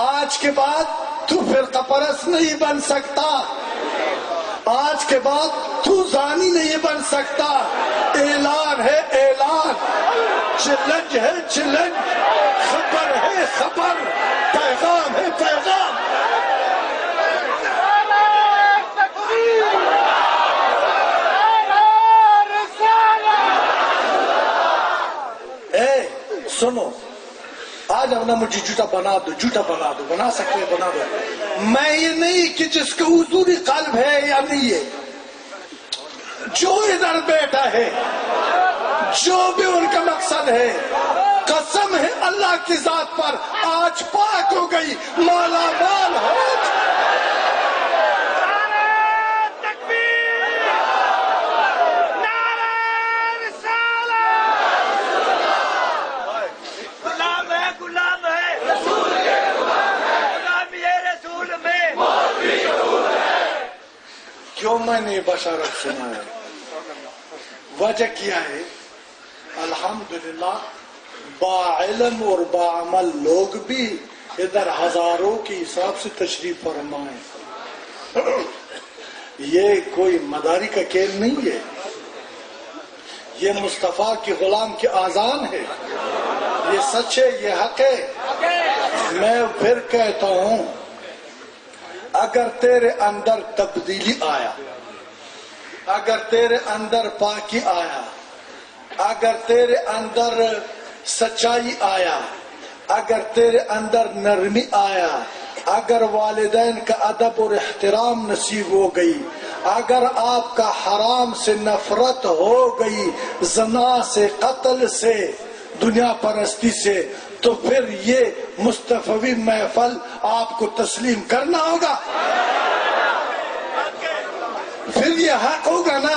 آج کے بعد تو فرقہ پرست نہیں بن سکتا، آج کے بعد تو زانی نہیں بن سکتا. اعلان ہے اعلان، چیلنج ہے چیلنج، خبر ہے خبر، پیغام ہے پیغام. سنو، آج اب نہ مجھے جھوٹا بنا دو، جھوٹا بنا دو، بنا سکتے بنا دو. میں یہ نہیں کہ جس کا حضوری قلب ہے یا نہیں ہے، جو ادھر بیٹھا ہے، جو بھی ان کا مقصد ہے، قسم ہے اللہ کی ذات پر، آج پاک ہو گئی، مالا مال ہو. کیوں میں نے بشارت سنایا؟ وجہ کیا ہے؟ الحمدللہ باعلم اور باعمل لوگ بھی ادھر ہزاروں کے حساب سے تشریف فرمائیں. یہ کوئی مداری کا کھیل نہیں ہے، یہ مصطفیٰ کی غلام کی آذان ہے، یہ سچ ہے، یہ حق ہے. میں پھر کہتا ہوں، اگر تیرے اندر تبدیلی آیا، اگر تیرے اندر پاکی آیا، اگر تیرے اندر سچائی آیا، اگر تیرے اندر نرمی آیا، اگر والدین کا ادب اور احترام نصیب ہو گئی، اگر آپ کا حرام سے نفرت ہو گئی، زنا سے، قتل سے، دنیا پرستی سے، تو پھر یہ مصطفی محفل آپ کو تسلیم کرنا ہوگا. پھر یہ حق ہوگا نا،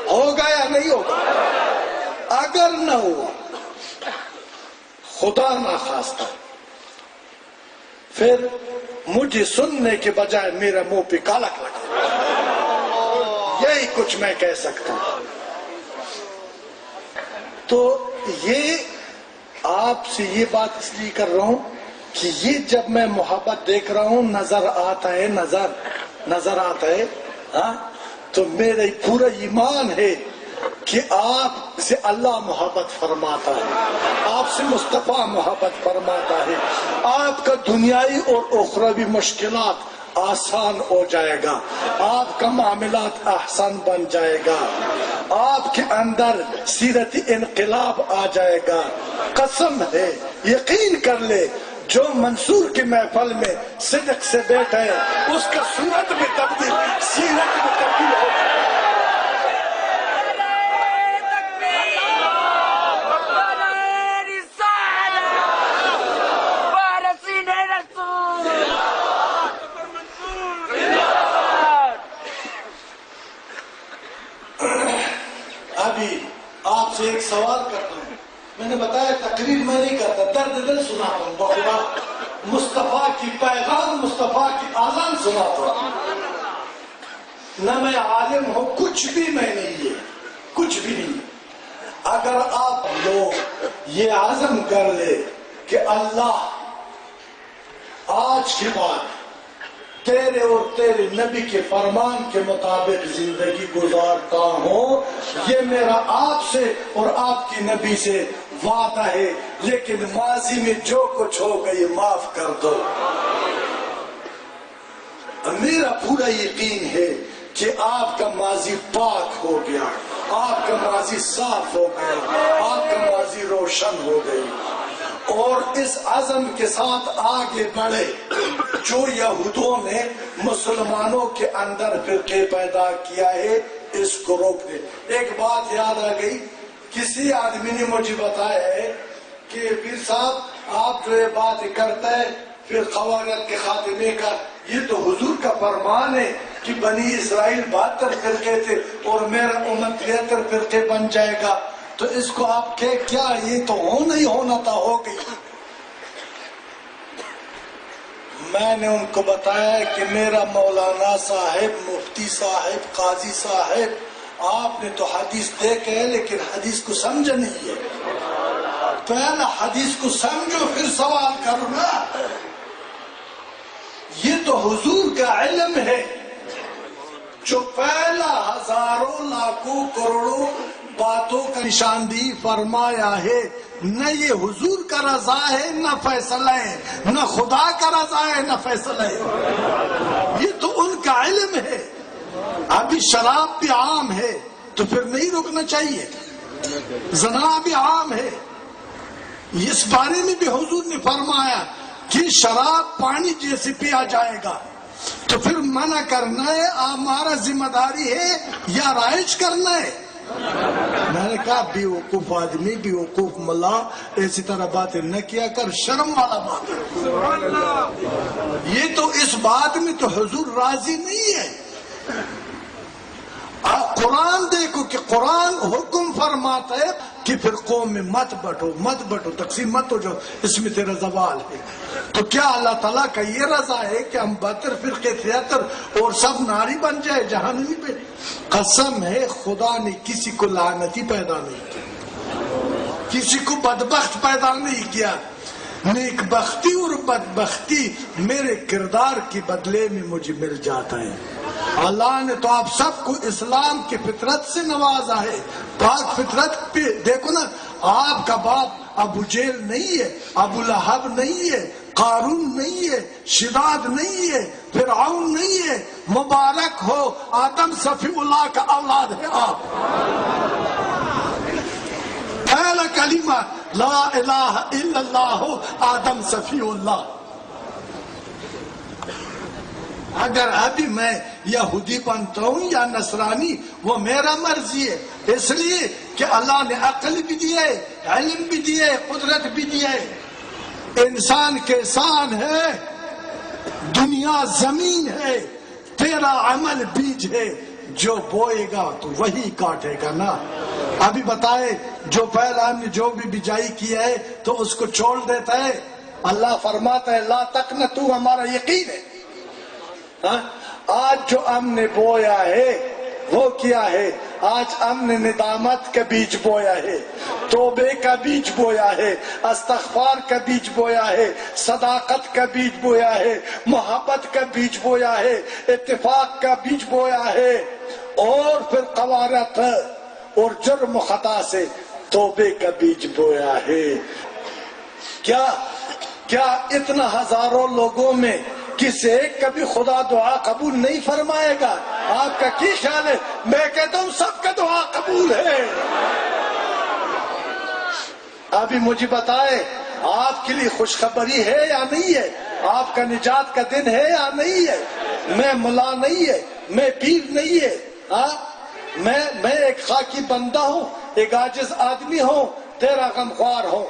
ہوگا یا نہیں ہوگا؟ اگر نہ ہوا، خدا نہ خواستہ، پھر مجھے سننے کے بجائے میرا منہ پہ کالک لگا. یہی کچھ میں کہہ سکتا ہوں. تو یہ آپ سے یہ بات اس لیے کر رہا ہوں کہ یہ جب میں محبت دیکھ رہا ہوں، نظر آتا ہے، نظر آتا ہے، ہاں، تو میرا پورا ایمان ہے کہ آپ سے اللہ محبت فرماتا ہے، آپ سے مصطفیٰ محبت فرماتا ہے. آپ کا دنیائی اور اخروی مشکلات آسان ہو جائے گا، آپ کا معاملات احسن بن جائے گا، آپ کے اندر سیرت انقلاب آ جائے گا. قسم ہے، یقین کر لے، جو منصور کی محفل میں صدق سے بیٹھا ہے، اس کا صورت میں تبدیل، سیرت میں تبدیل ہو جائے گا. ابھی آپ سے ایک سوال کرتا ہوں. میں نے بتایا تقریر میں نہیں کرتا، درد دل سناتا ہوں، بخدا مصطفیٰ کی پیغام، مصطفیٰ کی آذان سناتا ہوں. نہ میں عالم ہوں، کچھ بھی میں نہیں ہے، کچھ بھی نہیں. اگر آپ لوگ یہ عزم کر لے کہ اللہ آج کے بعد تیرے اور تیرے نبی کے فرمان کے مطابق زندگی گزارتا ہوں، یہ میرا آپ سے اور آپ کی نبی سے وعدہ ہے، لیکن ماضی میں جو کچھ ہو گئی معاف کر دو. میرا پورا یقین ہے کہ آپ کا ماضی پاک ہو گیا، آپ کا ماضی صاف ہو گیا، آپ کا ماضی روشن ہو گئی. اور اس عزم کے ساتھ آگے بڑھے. جو یہودوں نے مسلمانوں کے اندر فرقے پیدا کیا ہے، اس کو روک دے. ایک بات یاد آ گئی، کسی آدمی نے مجھے بتایا ہے کہ پیر صاحب آپ جو یہ بات کرتا ہے پھر خوارج کے خاتمے کا، یہ تو حضور کا فرمان ہے کہ بنی اسرائیل 72 فرقے تھے اور میرا امت 73 فرقے بن جائے گا. تو اس کو آپ کہ کیا یہ تو نہیں ہونا تھا، ہو گئی. میں نے ان کو بتایا کہ میرا مولانا صاحب، مفتی صاحب، قاضی صاحب، آپ نے تو حدیث دیکھے ہے لیکن حدیث کو سمجھا نہیں ہے. پہلا حدیث کو سمجھو پھر سوال کرو نا. یہ تو حضور کا علم ہے جو پہلا ہزاروں لاکھوں کروڑوں باتوں کا نشاندہی فرمایا ہے. نہ یہ حضور کا رضا ہے نہ فیصلہ ہے، نہ خدا کا رضا ہے نہ فیصلہ ہے، یہ تو ان کا علم ہے. ابھی شراب بھی عام ہے تو پھر نہیں روکنا چاہیے، زنا بھی عام ہے. اس بارے میں بھی حضور نے فرمایا کہ شراب پانی جیسے پیا جائے گا، تو پھر منع کرنا ہے ہمارا ذمہ داری ہے یا رائج کرنا ہے؟ میں نے کہا بے وقوف آدمی، بے وقوف ملا ایسی طرح باتیں نہ کیا کر، شرم والا بات ہے. یہ تو اس بات میں تو حضور راضی نہیں ہے. آپ قرآن دیکھو کہ قرآن حکم فرماتا ہے کہ پھر قوم میں مت بٹو، تقسیم مت ہو جاؤ، اس میں تیرا زوال ہے. تو کیا اللہ تعالیٰ کا یہ رضا ہے کہ ہم 72 فرقے 73 اور سب ناری بن جائے جہنمی پہ؟ قسم ہے خدا نے کسی کو لعنتی پیدا نہیں کیا، کسی کو بدبخت پیدا نہیں کیا. نیک بختی اور بدبختی میرے کردار کے بدلے میں مجھے مل جاتا ہے. اللہ نے تو آپ سب کو اسلام کی فطرت سے نوازا ہے، پاک فطرت پہ. دیکھو نا، آپ کا باپ ابو جہل نہیں ہے، ابو لہب نہیں ہے، قارون نہیں ہے، شداد نہیں ہے، فرعون نہیں ہے. مبارک ہو، آدم صفی اللہ کا اولاد ہے آپ. پہلا کلمہ لا الہ الا اللہ، آدم صفی اللہ. اگر ابھی میں یہودی بنتا ہوں یا نصرانی وہ میرا مرضی ہے، اس لیے کہ اللہ نے عقل بھی دی ہے، علم بھی دی ہے، قدرت بھی دی ہے. انسان کے سان ہے، دنیا زمین ہے، تیرا عمل بیج ہے، جو بوئے گا تو وہی کاٹے گا نا. ابھی بتائے جو پہلا ہم نے جو بھی بجائی کیا ہے تو اس کو چھوڑ دیتا ہے. اللہ فرماتا ہے لا تقنطوا، ہمارا یقین ہے. آج جو ہم نے بویا ہے وہ کیا ہے؟ آج ہم نے ندامت کا بیج بویا ہے، توبے کا بیج بویا ہے، استغفار کا بیج بویا ہے، صداقت کا بیج بویا ہے، محبت کا بیج بویا ہے، اتفاق کا بیج بویا ہے، اور پھر قوارت اور جرم خطا سے توبے کا بیج بویا ہے. کیا اتنا ہزاروں لوگوں میں کسی ایک کا بھی خدا دعا قبول نہیں فرمائے گا؟ آپ کا کی خیال ہے؟ میں کہتا ہوں سب کا دعا قبول ہے. ابھی مجھے بتائے آپ کے لیے خوشخبری ہے یا نہیں ہے؟ آپ کا نجات کا دن ہے یا نہیں ہے؟ میں ملا نہیں ہے، میں پیر نہیں ہے، میں ایک خاکی بندہ ہوں، ایک عاجز آدمی ہوں، تیرا غمخوار ہوں.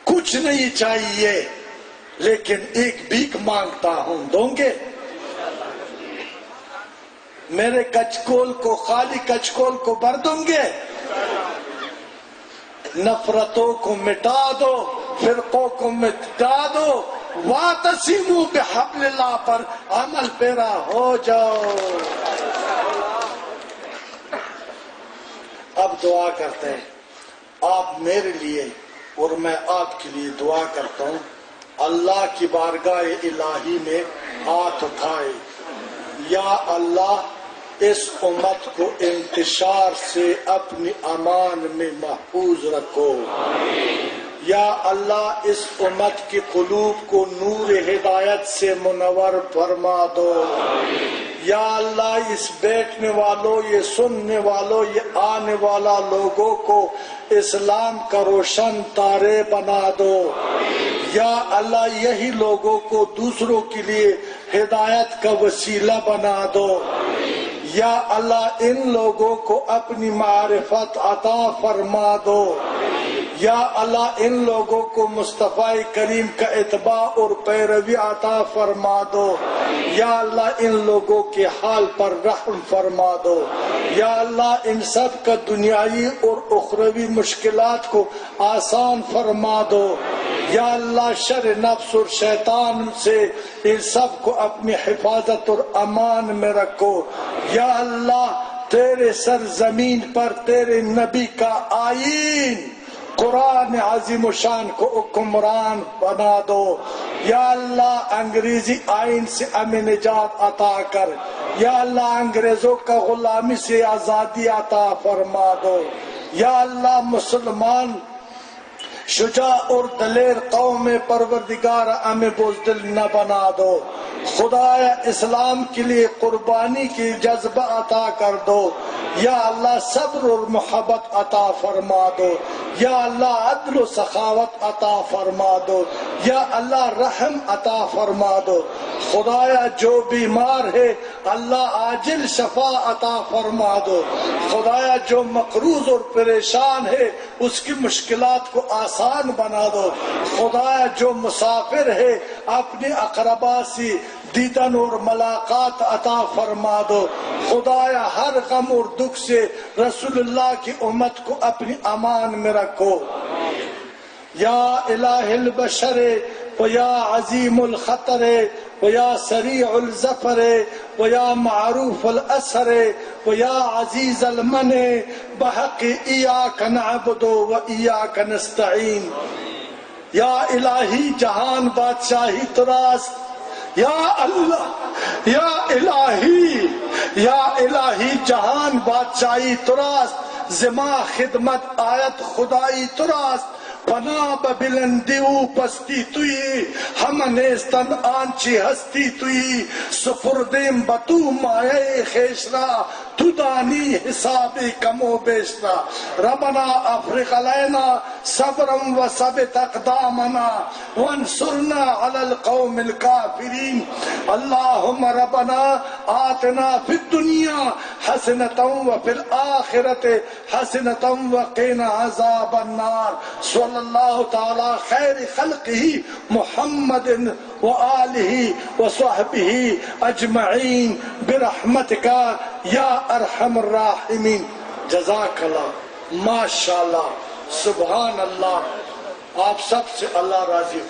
کچھ نہیں چاہیے لیکن ایک بھیک مانگتا ہوں، دوں گے؟ میرے کچکول کو، خالی کچکول کو بھر دوں گے؟ نفرتوں کو مٹا دو، فرقوں کو مٹا دو، واعتصموا بحبل اللہ پر عمل پیرا ہو جاؤ. اب دعا کرتے ہیں آپ میرے لیے اور میں آپ کے لیے دعا کرتا ہوں. اللہ کی بارگاہ الہی میں ہاتھ اٹھائے. یا اللہ اس امت کو انتشار سے اپنی امان میں محفوظ رکھو. یا اللہ اس امت کے قلوب کو نور ہدایت سے منور فرما دو. یا اللہ اس بیٹھنے والوں، یہ سننے والوں، یہ آنے والا لوگوں کو اسلام کا روشن تارے بنا دو. یا اللہ یہی لوگوں کو دوسروں کے لیے ہدایت کا وسیلہ بنا دو. یا اللہ ان لوگوں کو اپنی معرفت عطا فرما دو. یا اللہ ان لوگوں کو مصطفیٰ کریم کا اتباع اور پیروی عطا فرما دو. یا اللہ ان لوگوں کے حال پر رحم فرما دو. یا اللہ ان سب کا دنیاوی اور اخروی مشکلات کو آسان فرما دو. یا اللہ شر نفس اور شیطان سے ان سب کو اپنی حفاظت اور امان میں رکھو. یا اللہ تیرے سرزمین پر تیرے نبی کا آئین قرآن عظیم و شان کو حکمران بنا دو یا اللہ انگریزی آئین سے ہمیں نجات عطا کر یا اللہ انگریزوں کا غلامی سے آزادی عطا فرما دو یا اللہ مسلمان شجاع اور دلیر قوم پروردگار ہمیں بزدل نہ بنا دو خدایا اسلام کے لیے قربانی کی جذبہ عطا کر دو یا اللہ صبر اور محبت عطا فرما دو یا اللہ عدل و سخاوت عطا فرما دو یا اللہ رحم عطا فرما دو خدایا جو بیمار ہے اللہ عاجل شفا عطا فرما دو خدایا جو مقروض اور پریشان ہے اس کی مشکلات کو آسان بنا دو خدایا جو مسافر ہے اپنے اقربا سے دیدن اور ملاقات عطا فرما دو خدایا ہر غم اور دکھ سے رسول اللہ کی امت کو اپنی امان میں رکھو یا الہ البشر و یا عظیم الخطر و یا سریع الظفر و یا معروف الاثر و یا عزیز المنع بحق ایاک نعبد و ایاک نستعین یا الہی جہان بادشاہی تراست یا اللہ یا الہی جہان بادشاہی تراست زما خدمت آیت خدائی تراست پناہ ببلندی و پستی توی ہم نیستن آنچی ہستی توی سپردیم بتو مایہ خیشرا تو دانی حساب کم و بیشرا ربنا افرغ علینا صبرا و ثبت اقدامنا وانصرنا علی القوم الكافرین اللہم ربنا آتنا فی الدنیا حسنتا و فی الآخرت حسنتا و قنا عذاب النار صلی اللہ تعالی خیر خلقہ محمد وآلہ وصحبہ اجمعین برحمتک یا ارحم الراحمین جزاک اللہ ماشاءاللہ سبحان اللہ آپ سب سے اللہ راضی